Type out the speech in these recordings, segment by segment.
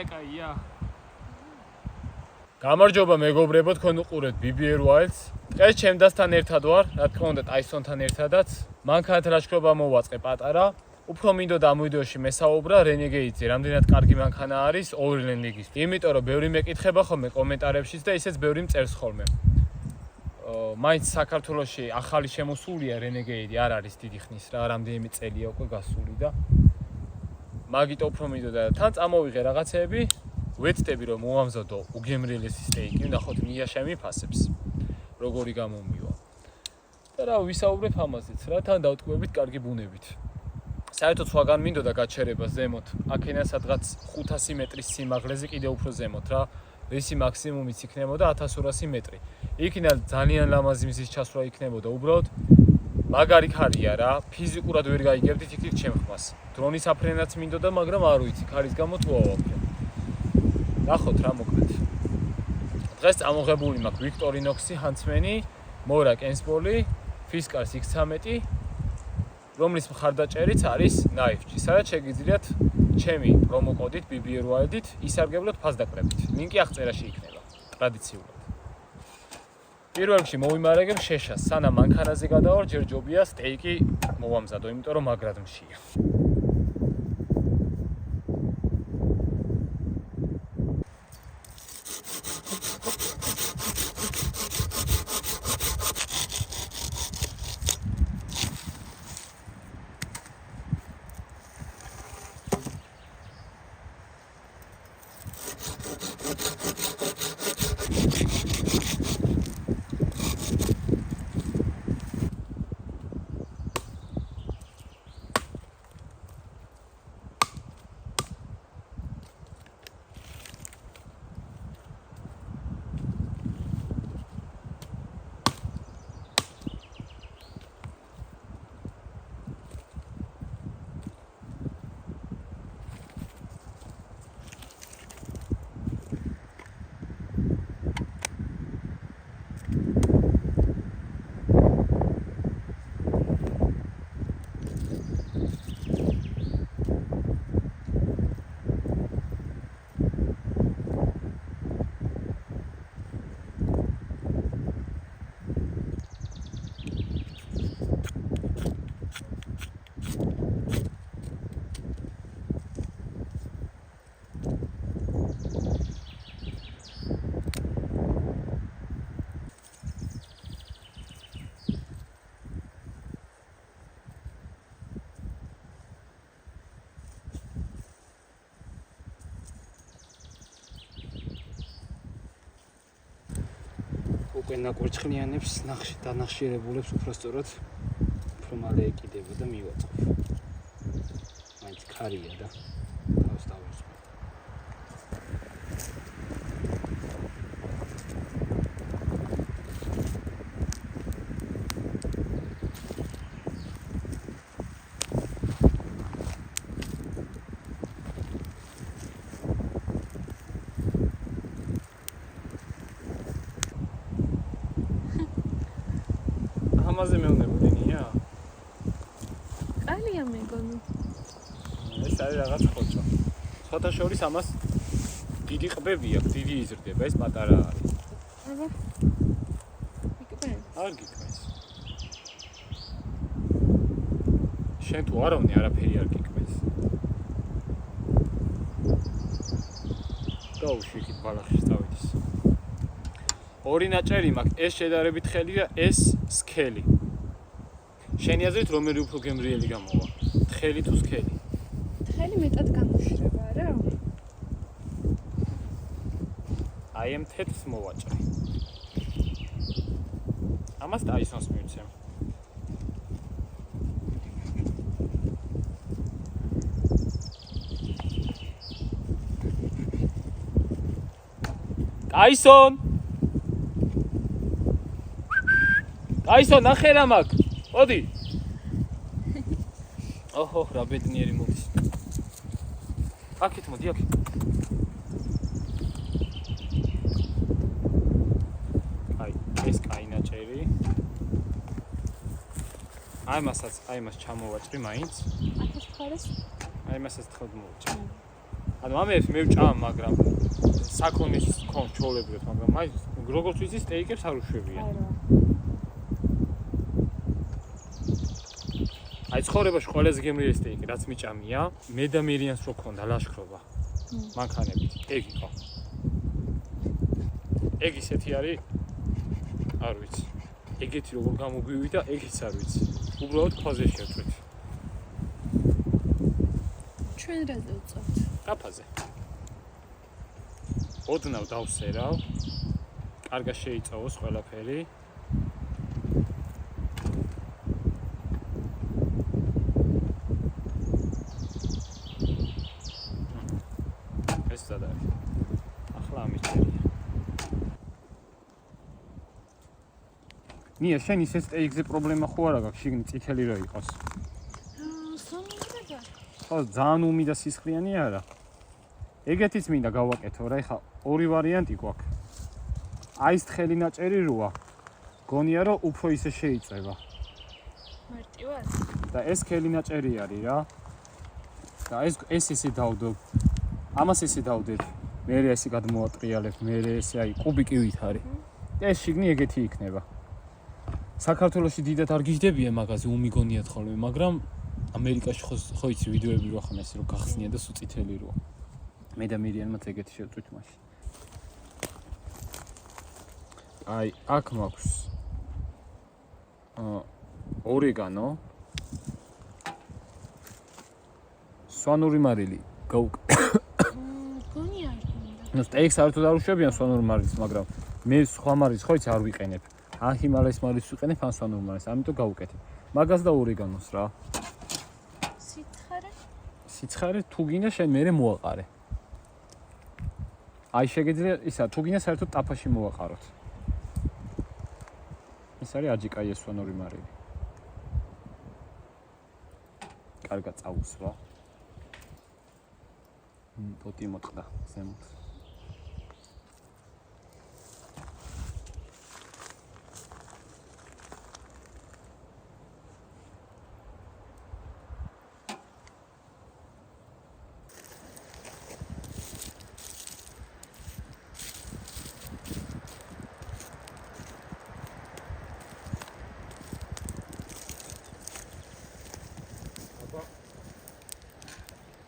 ვერმე კაია. გამარჯობა მეგობრებო, თქვენ უყურებთ BBR Wilds. დღეს ჩემდასთან ერთად ვარ, რა თქმა უნდა ტაისონთან ერთადაც. მანქანათ ლაშქრობა მოვაწყე პატარა. უფრო მინდოდა ამ ვიდეოში მესაუბრა Renegade-ზე, რამდენად კარგი მანქანა არის Overland League-ის. იმიტომ რომ ბევრი მეკითხება ხოლმე კომენტარებშიც და ისეც ბევრი მწერს ხოლმე. მაინც საქართველოში ახალი შემოსულია Renegade, არ არის დიდი ხნის რა, რამდენიმე წელია უკვე გასული და მაგით უფრო მინდოდა თან წამოვიღე რაღაცეები. ვეცდები რომ მოვამზადო უგემრიელესი სტეიკი, ნახოთ მია შემიფასებს. როგორი გამომივა. და რა ვისაუბრებ ამაზეც რა, თან დავტკბებით კარგი ბუნებით. საერთოდ სხვაგან მინდოდა გაჩერება ზემოთ. აქენა სადღაც 500 მეტრის სიმაღლეზე კიდე უფრო ზემოთ რა. რისი მაქსიმუმიც იქნებოდა 1200 მეტრი. იქიდან ძალიან ლამაზი მზის ჩასვლა იქნებოდა უბრალოდ მაგარი ქარია რა. ფიზიკურად ვერ გაიგებდით იქით ჩემხმას. დრონის აფრენაც მინდოდა, მაგრამ არ ვიცი, ქარის გამო თუ ავაფრენ. ნახოთ რა მოკლედ. დღეს წამოღებული მაქვს Victorinox-ი Huntsman-ი, Mora Kenspol-ი, Fiskars X13, რომლის მხარდაჭერიც არის Knife-ში. სადაც შეგიძლიათ ჩემი პრომო კოდით BBR Wild-ით ისარგებლოთ ფასდაკრებით. ლინკი აღწერაში იქნება ტრადიციულად. პირველ რიგში მოვიმარაგებ შეშას, სანამ მანქანაზე გადავარ, ჯერ ჯობია სტეიკი მოვამზადო, იმიტომ რომ მაგრად მშია. უკვე ნაკვერცხლიანებს დანახშირებულებს უფრო სწორად უფრო მალე ეკიდება და მივაწყობ. მაინც ქარია და თავს დავიწყო. ამაზე მეუნებოდენია? კალია მეგონი. ეს არის რაღაც ხოჭო. სხვათა შორის ამას დიდი ყბები აქვს, დიდი იზრდება, ეს პატარა არის. აბა. იქნებ. არ გიქმეს. შენ თუ არავნი არაფერი არ გიქმეს. დაუშვი იქით ბალახში წავიდეს. ორი ნაჭერი მაქვს, ეს შედარებით ხელია, ეს სქელი. შენი აზრით რომელი უფრო გემრიელი გამოვა? თხელი თუ სქელი? თხელი მეტად გამოშრება რა. აი ამ თეთრს მოვაჭრე. ამას ტაისონს მივცემ. ტაისონ! ტაისონ, ნახე რა მაქვს. მოდი. ოჰო, რა ბედნიერი მოდის. აქეთ მოდი, აქეთ. აი, ეს კაინაჭერი. აი მასაც, აი მას ჩამოვაჭრი მაინც. აქ ხარეს? აი მასაც თხოდ მოვაჭრი. ანუ ამას მე ვჭამ, მაგრამ საქონლის ხომ ჩოლებრეთ, მაგრამ აი როგორც ვიცი სტეიკებს არ უშვებიან. აი ცხოვრებაში ყველაზე გემრიელი სტეიკი რაც მიჭამია, მე და მირიანს რო ქონდა ლაშქრობა. მანქანებით, ეგ იყო. ეგ ისეთი არის? არ ვიცი. ეგეთი როგორ გამოგვივიდა, ეგიც არ ვიცი. უბრალოდ ქვაზე შევწვით. ჩვენ რაზე ვწავთ? კაფაზე. ოდნავ დავსერავ. კარგა შეიწოვოს ყველაფერი. ეს ზად არის. ახლა ამიწერია. ნია, შენ ისე სტეიკზე პრობლემა ხო არა გაქვს, შიგნით წითელი რო იყოს? სომიდება. ხო, ძალიან უმი და სისხლიანი არა. ეგეთიც მინდა გავაკეთო რა, ეხა ორი ვარიანტი გვაქვს. აი ეს თხელი ნაჭერი როა. გონია რომ უფრო ისე შეიწება. მარტივად? და ეს ხელი ნაჭერი არის რა. და ეს ესე დავდო. ამას ესე დავდებ. მე ესე გადმოატრიალებ, მე ესე აი კუბიკივით არის. და ეს შიგნი ეგეთი იქნება. საქართველოში დიდად არ გიждებია მაგაზე უმიგონიათ ხოლმე, მაგრამ ამერიკაში ხო იცი ვიდეოები რო ახლა ეს რო გახსნია და სულ წითელი როა. მე და მირიანმაც ეგეთი შევწვით მაშინ. აი, აქ მაქვს ორეგანო, სვანური მარილი, გონია არ გინდა. ნუ სტეიქს საერთოდ არ უშვებიან სვანური მარილს, მაგრამ მე სხვა მარილს ხო იცი არ ვიყენებ. ან ჰიმალაის მარილს ვიყენებ, ან სვანურ მარილს, ამიტომ გავუკეთებ. მაგას და ორეგანოს რა. სიცხარე? სიცხარე თუ გინდა შენ მერე მოაყარე. აი შეგიძლია ისა თუ გინდა საერთოდ ტაფაში მოაყაროთ. ეს არის აჯიკაია სვანური მარილი. კარგად წაუსვა. პოტი მოწყდა ზემოთ.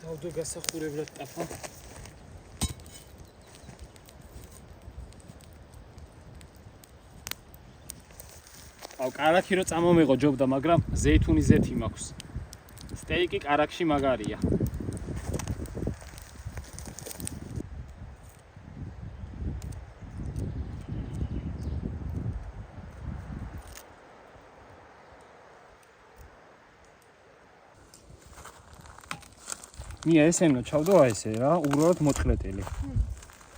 დავდო გასახურებლად ტაფა. აუ კარაქი რო წამომეღო ჯობდა, მაგრამ ზეითუნის ზეთი მაქვს. სტეიკი კარაქში მაგარია. ნია ესენო ჩავდო აი ესე რა, უბრალოდ მოჭყლეტელი.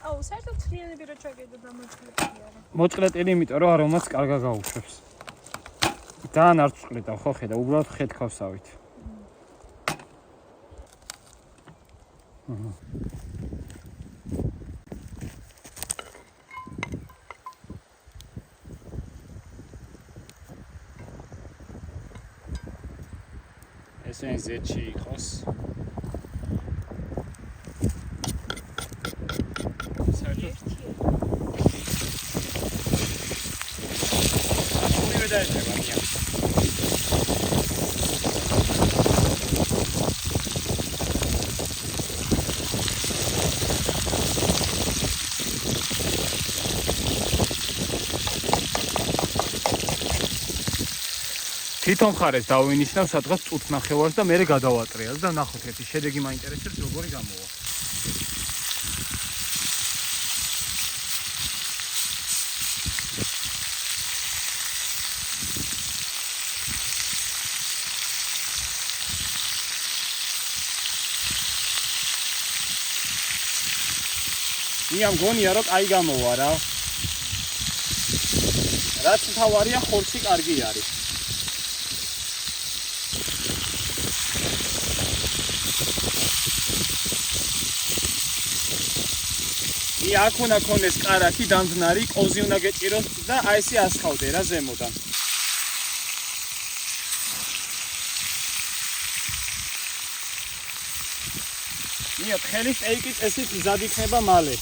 აუ, საერთოდ ცლიანები რო ჩაგედო და მოჭყლეტელი არა. მოჭყლეტელი, იმიტომ რომ არომაც კარგა გაუშვებს. ძალიან არ წყლეტავ, ხო ხედა, უბრალოდ ხეთქავსავით. ესენი ზეთში იყოს. თვითონ ხარეს დავინიშნავ სადღაც წუთ ნახევარს და მერე გადავატრიალ და ნახოთ ერთი შედეგი მაინტერესებს როგორი გამოვა. მე მგონია რომ აი გამოვა რა. რაც თავარია ხორცი კარგი არის. აქ უნდა ქონდეს კარაქი დამძნარი, კოზი უნდა გეჭიროს და აი ესე ასხავდე რა ზემოდან. ია ხელის ეკი წესით მზად იქნება მალე.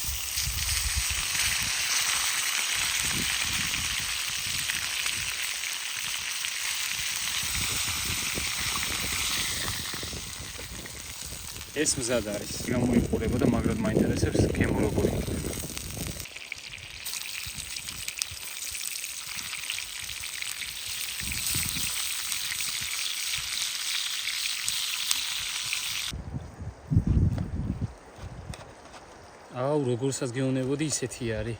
ეს მზად არის. გამოიყურებოდა, მაგრამ მაინტერესებს გემო როგორ იქნება. აუ, როგორსაც გეუბნებოდი, ისეთი არის.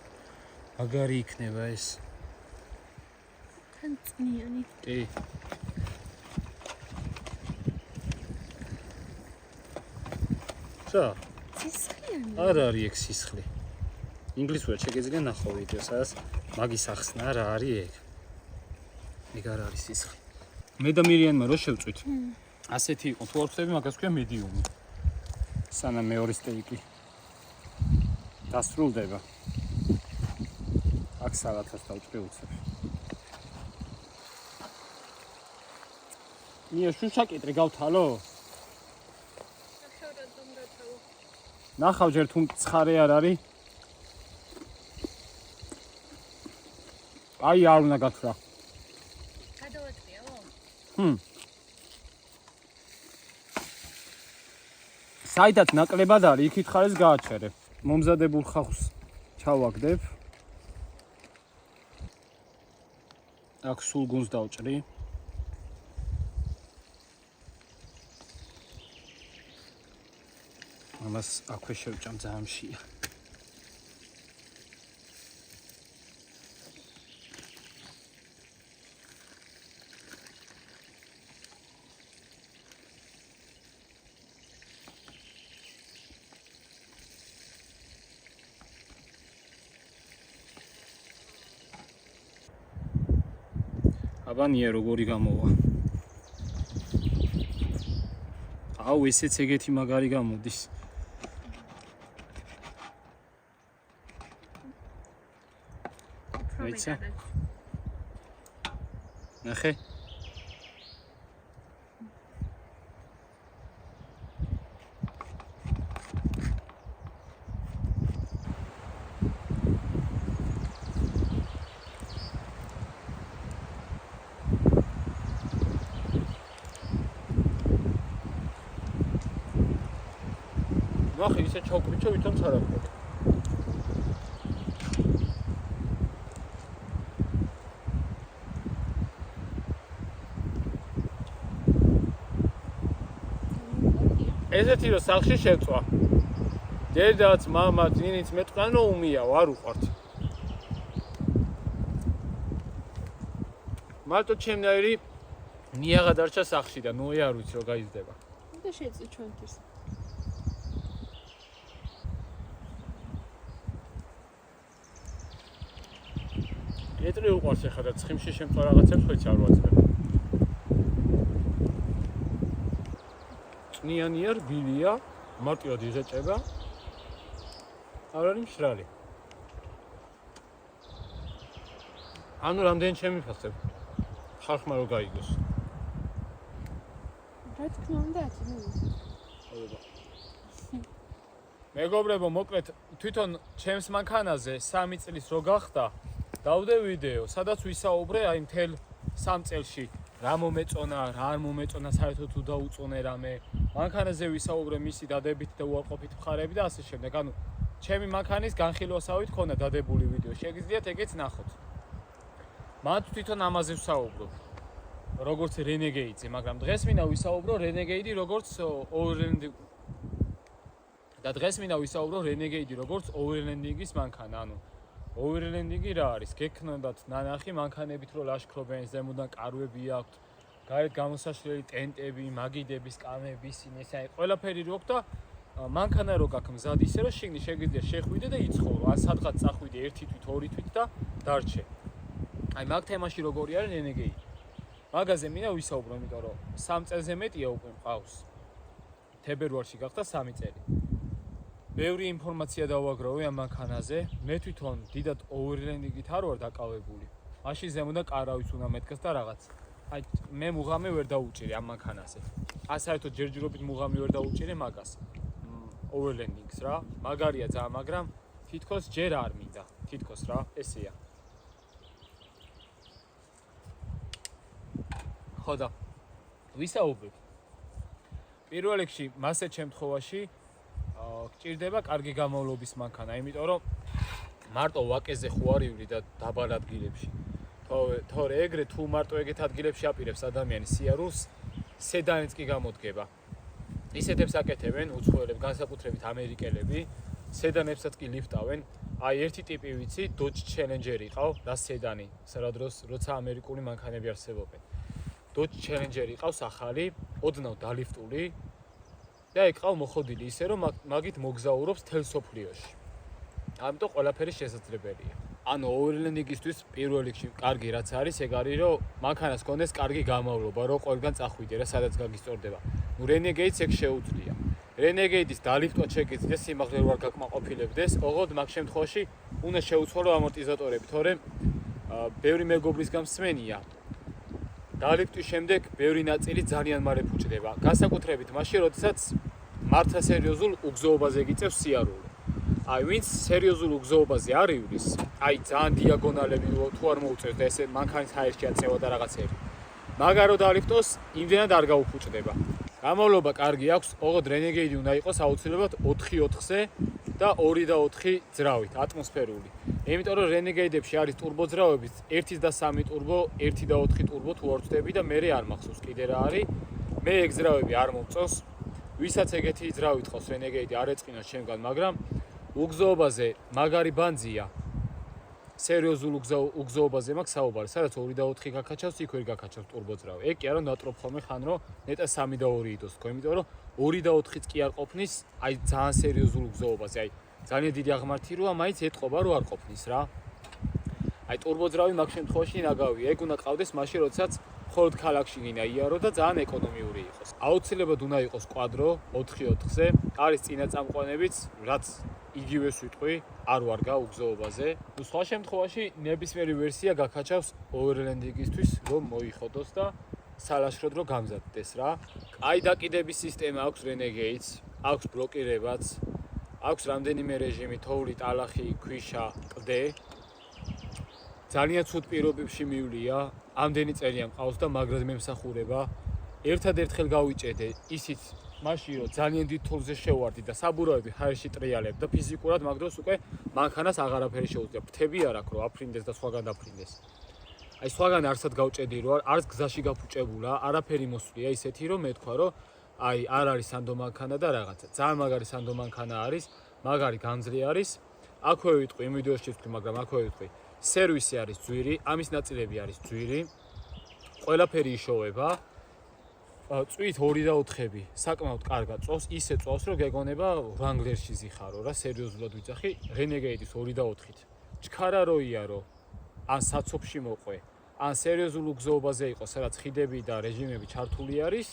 მაგარი იქნება ეს. თან წნიანი. კი. რა? სისხლიანი. არ არის ეგ სისხლი. ინგლისურად შეგეძლია ნახო ვიდეო, სადაც მაგის ახსნა რა არის ეგ. ეგ არ არის სისხლი. მე და მირიანმა რო შევწვით. ასეთი იყო, თუ არ ვხდები, მაგას ქვია მედიუმი. სანამ მეორე სტეიკი დასრულდება. აქ სალათას დავჭრე უცებ. ნია შუშაკიტრი გავთალო? ნახავ ჯერ თუ ცხარე არ არის. აი არ უნდა გათხრა. გადავაწყიო? საიდაც ნაკლებად არის, იქით ხარეს გააჩერე. მომზადებულ ხავს ჩავაგდებ. აქ სულ გუნს დავჭრი. ამას აქვე შევჭამ ძალიან მშია. აბანია როგორი გამოვა. აუ ესეც ეგეთი მაგარი გამოდის. Այցա։ Նախե։ Նախե ისე ჩავკრიჩო ვითომ სარაფო. ესეთი რომ სახში შეწვა. დედაც, მამაც, ნინიც მეტყვიან რომ უმიაო, არ უყვართ. მარტო ჩემნაირი ნიაღა დარჩა სახში და ნუე არ ვიცი რომ გაიზრდება. და შეეწი ჩვენთვის. ეტრი უყვარს ეხლა და ცხიმში შემწვა რაღაცებს ხეც არ ვაძლევ. წნიანია, რბილია, მარტივად იზეჭება. არ არის მშრალი. ანუ რამდენი შემიფასებ? ხალხმა რო გაიგოს. რა თქმა უნდა, ნუ. მეგობრებო, მოკლედ თვითონ ჩემს მანქანაზე 3 წლის რო გახდა, დავდე ვიდეო, სადაც ვისაუბრე აი მთელ 3 წელში რა მომეწონა, რა არ მომეწონა, საერთოდ თუ დაუწონე რამე. მანქანაზე ვისაუბრე მისი დადებით და უარყოფით მხარეები და ასე შემდეგ. ანუ ჩემი მანქანის განხილვასავით ქონა დადებული ვიდეო. შეგიძლიათ ეგეც ნახოთ. მან თვითონ ამაზე ვსაუბრობ. როგორც Renegade-ზე, მაგრამ დღეს მინდა ვისაუბრო Renegade როგორც Renegade როგორც overlanding-ის მანქანა. ანუ overlanding-ი რა არის? გექნებათ ნანახი მანქანებით რო ლაშქრობენ, ზემოდან კარვები აქვთ, გარეთ გამოსაშლელი ტენტები, მაგიდები, სკამები, ისინი ყველაფერი რო აქვს და მანქანა რო გაქვს მზად ისე რომ შიგნით შეგიძლია შეხვიდე და იცხოვრო. ან სადღაც წახვიდე 1 თვით, 2 თვით და დარჩე. აი მაგ თემაში როგორი არის Renegade. მაგაზე მინდა ვისაუბრო, იმიტომ რომ 3 წელზე მეტია უკვე მყავს. თებერვალში გახდა 3 წელი. ბევრი ინფორმაცია დავაგროვე ამ მანქანაზე. მე თვითონ დიდად overlanding-ით არ ვარ დაკავებული. მაშინ ზემოდან კარავის უნდა მეთქას და რაღაც. აი მე მუღამი ვერ დაუჭირე ამ მანქანაზე. საერთოდ ჯერჯერობით მუღამი ვერ დაუჭირე მაგას. overlanding-ს რა. მაგარია ძალიან, მაგრამ თითქოს ჯერ არ მინდა. თითქოს რა, ესეა. ხო და ვისაუბრებ. პირველ რიგში მასეთ შემთხვევაში გჭირდება კარგი გამოვლობის მანქანა, იმიტომ რომ მარტო ვაკეზე ხო არ ივრი და დაბალ ადგილებში. თორე ეგრე თუ მარტო ეგეთ ადგილებში აპირებს ადამიანის სიარულს, სედანიც კი გამოდგება. ისეთებს აკეთებენ უცხოელები, განსაკუთრებით ამერიკელები, სედანებსაც კი ლიფტავენ. აი ერთი ტიპი ვიცი, Dodge Challenger იყავ, რა სედანი, სადროს როცა ამერიკული მანქანები არსებობენ. Dodge Challenger იყავს ახალი, ოდნავ დალიფტული და იყავ მოხოდილი ისე რომ მაგით მოგზაურობს თელ სოფლიოში. ამიტომ ყველაფერი შესაძლებელია. ანუ overlanding-ისთვის პირველ რიგში კარგი რაც არის, ეგ არის რომ მანქანას გქონდეს კარგი გამავლობა, რომ ყველგან წახვიდე რა, სადაც გაგისწორდება. ნუ Renegade-ს ეგ შეუძლია. Renegade-ის დალიფტვა შეგიძლია სიმაღლე რო არ გაკმაყოფილებდეს, ოღონდ მაგ შემთხვევაში უნდა შეუცვალო ამორტიზატორები, თორემ ბევრი მეგობრის გამსმენია. დალიფტვის შემდეგ ბევრი ნაწილი ძალიან მალე ფუჭდება. განსაკუთრებით მაშინ, როდესაც მართლა სერიოზულ უგზოობაზე გიწევს სიარული. აი, ვინც სერიოზულ უგზოობაზე არ ივლის, აი ძალიან დიაგონალები თუ არ მოუწევს და ესე მანქანის ჰაერში აწევა და რაღაცები. მაგარო დალიფტოს იმდენად არ გაუფუჭდება. გამოვლობა კარგი აქვს, ოღონდ Renegade უნდა იყოს აუცილებლად 4/4-ზე და 2/4 ძრავით, ატმოსფერული. იმიტომ რომ Renegade-ებში არის ტურბო ძრავებიც 1 და 3 ტურბო, 1 და 4 ტურბო თუ არ ვწდები და მე არ მახსოვს კიდე რა არის. მე ეგ ძრავები არ მომწონს. ვისაც ეგეთი ძრავი თყავს Renegade არ ეწყინოს ჩემგან, მაგრამ უგზოობაზე მაგარი ბანძია. სერიოზულ უგზოობაზე მაქვს საუბარი, სადაც 2 და 4 გაკაჩავს, იქ ვერ გაკაჩავს ტურბო ძრავი. ეგ კი არა ნატრობ ხოლმე ხან რომ ნეტა 3 და 2 იდოს თქო, იმიტომ რომ 2 და 4-იც კი არ ყოფნის, აი ძალიან სერიოზულ უგზოობაზე, აი ძალიან დიდი აღმართი როა, მაინც ეთყობა რომ არ ყოფნის რა. აი ტურბო ძრავი მაგ შემთხვევაში ნაგავია, ეგ უნდა ყავდეს მაშინ, როდესაც მხოლოდ ქალაქში გინდა იარო და ძალიან ეკონომიური იყოს. აუცილებლად უნდა იყოს კვადრო 4/4-ზე, არის წინაწამყვანებიც, რაც იგივეს ვიტყვი, არ ვარგა უგზოობაზე. ნუ სხვა შემთხვევაში ნებისმიერი ვერსია გაკაჩავს overlanding-ისთვის, რომ მოიხოდოს და სალაშქროდ რომ გამზადდეს რა. აი დაკიდების სისტემა აქვს Renegade-ს, აქვს ბლოკირებაც, აქვს რამდენიმე რეჟიმი, თოვლი, ტალახი, ქვიშა, კლდე. ძალიან ცუდ პირობებში მივლია, ამდენი წელია მყავს და მაგრად მემსახურება. ერთადერთხელ გავიჭედე, ისიც მაშინ რომ ძალიან დიდ თოვლზე შევარდი და საბურავები ჰაერში ტრიალებ და ფიზიკურად მაგ დროს უკვე მანქანას აღარაფერი შეუძლია. ფრთები არ აქვს რომ აფრინდეს და სხვაგან დაფრინდეს. აი სხვაგან არსად გავჭედი რომ არც გზაში გაფუჭებულა, არაფერი მოსვლია ისეთი რომ მეთქვა რომ აი არ არის სანდო მანქანა და რაღაცა. ძალიან მაგარი სანდო მანქანა არის, მაგარი გამძლე არის. აქვე ვიტყვი, იმ ვიდეოში ვიტყვი, მაგრამ აქვე ვიტყვი. სერვისი არის ძვირი, ამის ნაწილები არის ძვირი. ყველაფერი იშოვება. წვით 2 და 4-ები საკმაოდ კარგად წოვს, ისე წოვს რომ გეგონება Wrangler-ში ზიხარო რა, სერიოზულად ვიძახი, Renegade-ის 2 და 4-ით. ჩქარა რო იარო, ან საცობში მოყვე, ან სერიოზულ უგზოობაზე იყო, სადაც ხიდები და რეჟიმები ჩართული არის,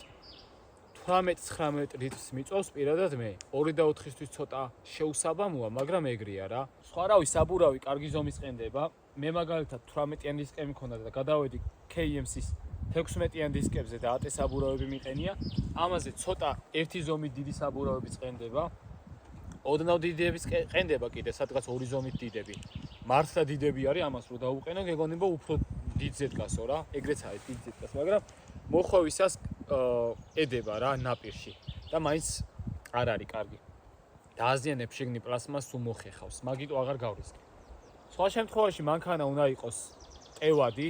18-19 ლიტრს მიწოვს პირადად მე. 2 და 4-ისთვის ცოტა შეუსაბამოა, მაგრამ ეგრეა რა. სხვა რავი საბურავი კარგი ზომის ყენდება. მე მაგალითად 18-იან დისკები მქონდა და გადავედი KMC-ის 16-იან დისკებზე და ატე საბურავები მიყენია. ამაზე ცოტა ერთი ზომით დიდი საბურავები ყენდება. ოდნავ დიდების ყენდება კიდე, სადღაც 2 ზომით დიდები. მართლა დიდები არის, ამას რო დაუყენო, გეგონება უფრო დიდზე დგასო რა. ეგრეც არის დიდზე დგას, მაგრამ მოხვევისას ედება რა ნაპირში და მაინც არ არის კარგი. დააზიანებ შეგნი პლასმას უმოხეხავს, მაგიტო აღარ გავრისკი. სხვა შემთხვევაში მანქანა უნდა იყოს ტევადი,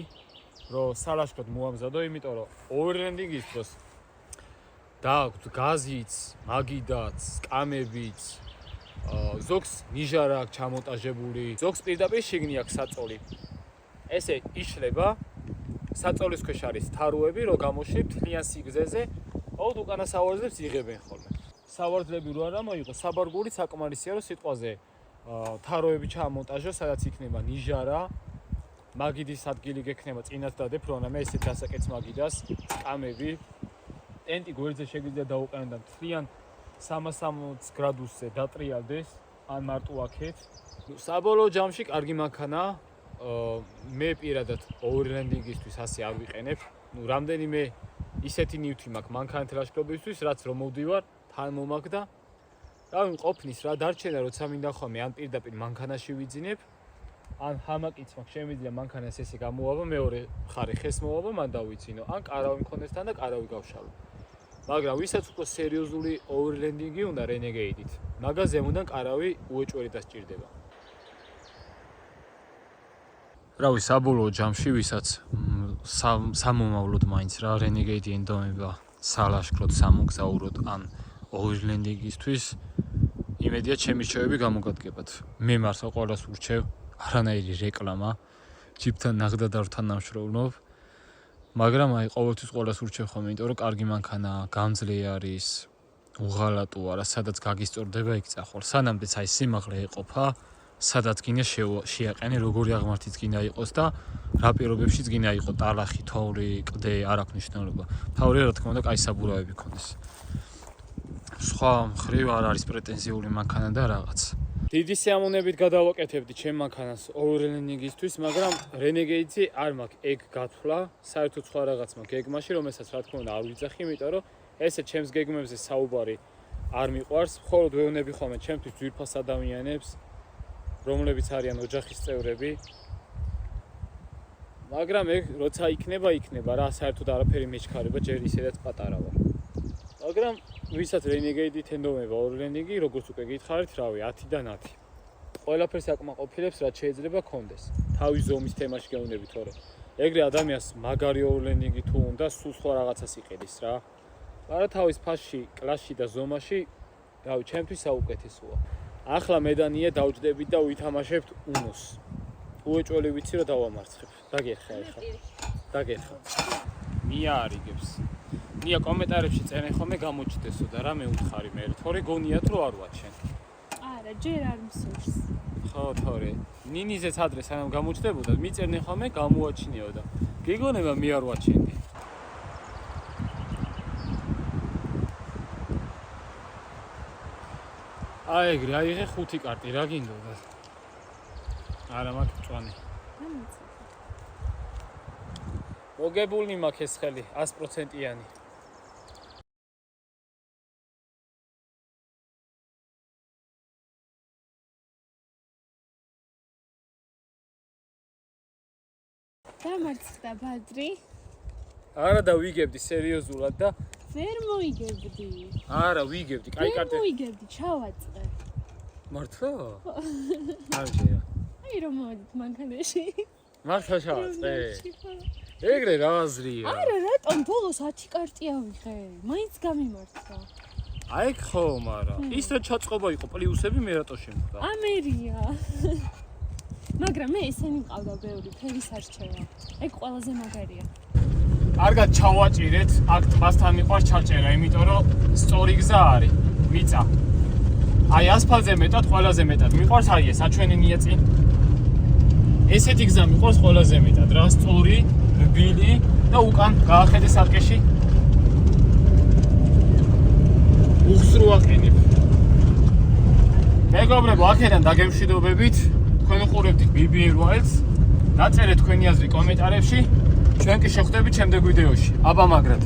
რომ სალაშქროდ მოამზადო, იმიტომ რომ overlanding-ის დროს დააქვთ გაზიც, მაგიდაც, სკამებიც, ზოგს ნიჟარა აქვს ჩამონტაჟებული, ზოგს პირდაპირ შიგნი აქვს საწოლი. ესე იშლება, საწოლის ქვეშ არის თაროები, რომ გამოშვი მთლიან სიგრძეზე, ოღონდ უკანა სავარძლებს იღებენ ხოლმე. სავარძლები რო არა მოიღო, საბარგული საკმარისია რომ სიტყვაზე თაროები ჩამონტაჟო, სადაც იქნება ნიჟარა, მაგიდის ადგილი გექნება წინათ დადებ, რომ მე ესეთ დასაკეთს მაგიდას, სკამები, ტენტი გვერდზე შეგვიძლია დაუყენო და მთლიან 360 გრადუსზე დატრიალდეს, ან მარტო აქეთ. საბოლოო ჯამში კარგი მანქანა, მე პირადად overlanding-ისთვის ასე არ ვიყენებ. ნუ რამდენიმე ისეთი ნივთი მაქვს მანქანით ლაშქრობისთვის, რაც რომ მოვდივარ, თან მომაგდა რავი ყოფნის რა დარჩენა როცა მინდა ხოლმე ან პირდაპირ მანქანაში ვიძინებ ან ჰამაკიც მაქვს შემიძლია მანქანას ესე გამოვაბა მეორე მხარე ხეს მოვაბა მან დავიცინო ან კარავი მქონდეს თან და კარავი გავშალო მაგრამ ვისაც უფრო სერიოზული overlanding-ი უნდა Renegade-ით მაგას ზემოდან კარავი უეჭველი დასჭირდება რავი საბოლოო ჯამში ვისაც სამომავლოდ მაინც რა Renegade-ი ენდომება სალაშქროდ სამოგზაუროდ ან overlanding-ისთვის იმედია ჩემი რჩევები გამოგადგებათ მე მართლა ყველას ურჩევ არანაირი რეკლამა ჯიპთან ნახდად არ თანამშრომლობ მაგრამ აი ყოველთვის ყველას ურჩევ ხოლმე იმიტომ რომ კარგი მანქანა გამძლე არის უღალატო არა სადაც გაგისწორდება იქ წახვალ სანამდეც აი სიმაღლე ეყოფა სადაც გინდა შეაყენე როგორი აღმართიც გინდა იყოს და რა პირობებშიც გინდა იყო ტალახი თოვლი კლდე არ აქვს მნიშვნელობა თავი რა თქმა უნდა კაი საბურავები ქონდეს სხვა მხრივ არ არის პრეტენზიული მანქანა და რაღაც დიდი სიამოვნებით გადავაკეთებდი ჩემ მანქანას overlanding-ისთვის, მაგრამ Renegade-ზე არ მაქვს ეგ გათვლა, საერთოდ სხვა რაღაც მაქვს გეგმაში, რომელსაც რა თქმა უნდა არ ვიძახი, იმიტომ რომ ესე ჩემს გეგმებზე საუბარი არ მიყვარს, მხოლოდ ვეუბნები ხოლმე ჩემთვის ძვირფას ადამიანებს, რომლებიც არიან ოჯახის წევრები. მაგრამ ეგ როცა იქნება რა, საერთოდ არაფერი მეჩქარება, ჯერ ისედაც პატარა ვარ. მაგრამ ვისაც Renegade-ით ენდომება overlanding-ი, როგორც უკვე გითხარით, რავი, 10-დან 10. ყველაფერს აკმაყოფილებს, რაც შეიძლება კონდეს. თავის ზომის თემაში გეუბნები, თორე ეგრე ადამიანს მაგარი overlanding-ი თუ უნდა, სულ სხვა რაღაცას იყიდის რა. მაგრამ თავის ფასში, კლასში და ზომაში, რავი, ჩემთვის საუკეთესოა. ახლა მედანია დავჯდებით და ვითამაშებთ Uno-ს. უეჭველი ვიცი რომ დავამარცხებ. დაგერხა ახლა. დაგერხა. მიარიგებს. ნია კომენტარებში წერენ ხოლმე გამოჩდესო და რა მეუთხარი მე თორე გონიათ რომ არ ვაჩენ. არა, ჯერ არ მსურს. ხო, თორე. ნინიზეც ადრე სანამ გამოჩდებოდა, მიწერდნენ ხოლმე გამოაჩინეო და გეგონება მე არ ვაჩენდი. აი ეგრე, აი ეხე 5 კარტი რა გინდოდა? არა მაქვს მწვანე. მოგებულნი მაქვს ეს ხელი 100%-იანი. დამარცხდა ბადრი. არა და ვიგებდი სერიოზულად და ვერ მოიგებდი. არა, ვიგებდი, კაი კარტი. ვერ მოიგებდი, ჩავაწყე. მართლა? არჯერა. აი რომ მოვიდით მანქანაში. მართლა ჩავაწყე. ეგრე რა აზრია? არა, რატომ ბოლოს 10 კარტი ავიღე? მაინც გამიმართა. აი ხო, მარა. ის რა ჩაწყობა იყო, პლუსები მე რატო შემდგა? ამერია. მაგრამ მე ესენი მყავდა ბევრი, ფერის არჩევა. ეგ ყველაზე მაგარია. კარგად ჩავაჭირეთ, აქ ტბასთან მიყვარს ჩაჭერა, იმიტომ რომ სწორი გზა არის. მიწა. აი ასფალტზე მეტად, ყველაზე მეტად მიყვარს აი ეს აჩვენენია წინ. ესეთი გზა მიყვარს ყველაზე მეტად, რა სწორი, რბილი და უკან გაახედე სარკეში. უხსრო აყენებ. მეგობრებო, აქედან დაგემშვიდობებით. თქვენ უყურებდით BBR Wilds. დაწერეთ თქვენი აზრი კომენტარებში. ჩვენ კი შევხვდებით შემდეგ ვიდეოში. აბა მაგრად.